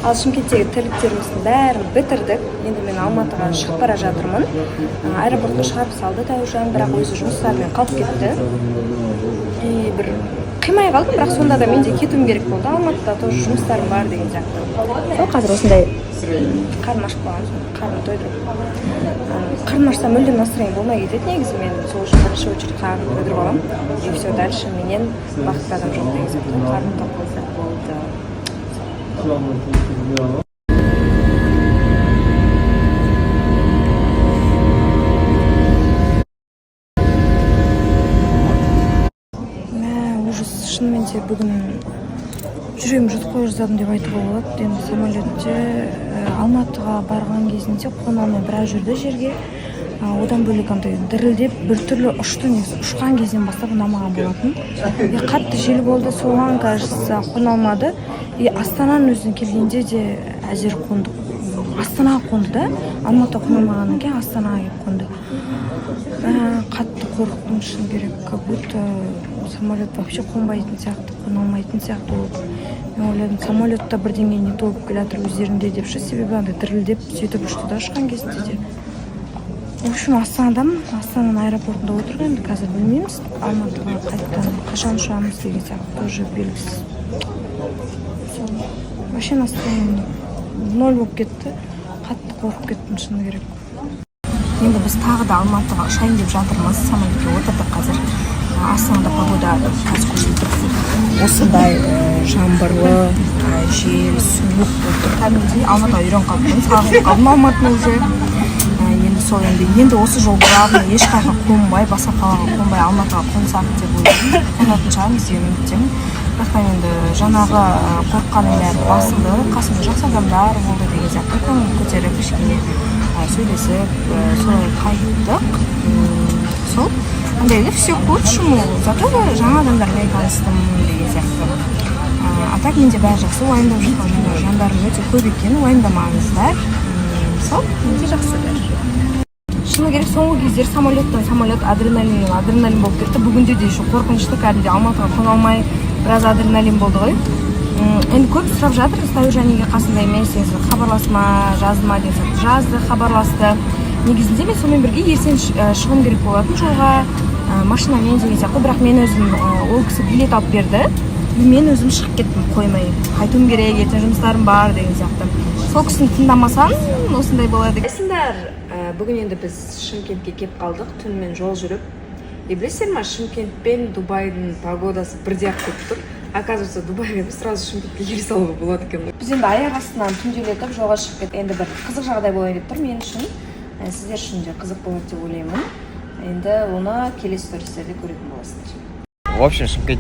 Ал Шымкенттегі тірліктеріміздің бәрін бітірдік. Енді мен Алматыға шығып бара жатырмын. Аэропортқа шығарып салды Дәуіржан, бірақ өзі жұмыстарымен қалып кетті. Бір қимай қалдым, бірақ сонда да менде кетуім керек болды. Алматыда тоже жұмыстарым бар деген сияқты. Сол қазір осындай қарным ашып қалған соң, қарным тойдырып. Қарным ашса мүлдем настроение болмай кетеді негізі. Мен сол үшін бірінші очередь қарным тойдырып аламын. И все, дальше менен бақытты адам жоқ деген сияқты. Қарным тоқ болса болды. Ужас, шынымен де бүгін жүрегім жұтып қойып жаздадым деп айтуға болады. Енді самолетте Алматыға барған кезінде қонамай біраз жүрді жерге. Одан бөлек андай дірілдеп біртүрлі ұшты, ұшқан кезден бастап ұнамаған болатын. Қатты жел болды, соған кажется қоналмады. Астананың өзіне келгенде де әзер қондық. Астанаға қонды да, Алматыға қонамағаннан кейін Астанаға келіп қонды. Қатты қорықтым, шын керек, как будто самолет вообще қонбайтын сияқты, қоналмайтын сияқты болып. Мен ойладым, самолетта бірдеңе не толып келе жатыр өздерінде депші, себебі андай дірілдеп сөйтіп ұшты да ұшқан кезінде де. В общем, Астананың аэропортында отырған, енді қазір білмейміз. Алматыға қайттан қашан ұшамыз деген сияқты тоже белгісіз. Вообще настроение ноль болып кетті. Қатты қорқып кеттім, шыны керек. Енді біз тағы да Алматыға ұшайын деп жатырмыз. Самолетке отырдық қазір. Астанада погода қазір көрсетіп осындай жаңбырлы, жел, суық болып тұр. Кәдімгідей Алматыға үйреніп қалыппын. Сағынып қалдым Алматыны уже. Енді осы жол бұрағына ешқайға қонбай, басқа қалаға қонбай, Алматыға қонсақ деп ойлаймын. Қонатын шығармыз деп үміттемін. Бірақ енді жаңағы қорыққаным бәрі басылды. Қасымда жақсы адамдар болды деген сияқты. Көңіл көтеріп, кішкене сөйлесіп, солай қайттық. Сол. Андайлы все к лучшему. Зато жаңа адамдармен таныстым деген сияқты. А так менде бәрі жақсы, уайымдап жатқан жандарым өте көп екен, уайымдамаңыздар. Сол, менде жақсы бәрі. Шыны керек, соңғы кездер самолет адреналин болып кетті. Бүгінде де еще қорқынышты, кәдімгідей Алматыға қона алмай біраз адреналин болды ғой. Енді көп сұрап жатыр, Дәуіржан неге қасында емес, хабарласма, жазма деген сияқты. Жазды, хабарласты. Негізінде мен сонымен бірге ертең шығым керек болатын жолға, машинамен деген сияқты. Бірақ мен өзім ол кісі билет алып берді. Мен өзім шығып кеттім, қоймай. Қайтуым керек, ертең жұмыстарым бар деген сияқты. Сол кісіні тыңдамасам, осындай болады. Бүгін енді біз Шымкентке кеп қалдық, түнімен жол жүріп. Білесіздер ма, Шымкент пен Дубайдың погодасы бірде-ақ кетіп тұр. Оказывается, Дубайға емес, сразу Шымкентке келе салуға болады екен. Біз енді аяқ астынан түнделетіп жолға шығып кеттік. Енді бір қызық жағдай болайын деп тұр мен үшін. Сіздер үшін де қызық болады деп ойлаймын. Енді оны келесі стористерде көретін боласыздар. В общем, Шымкент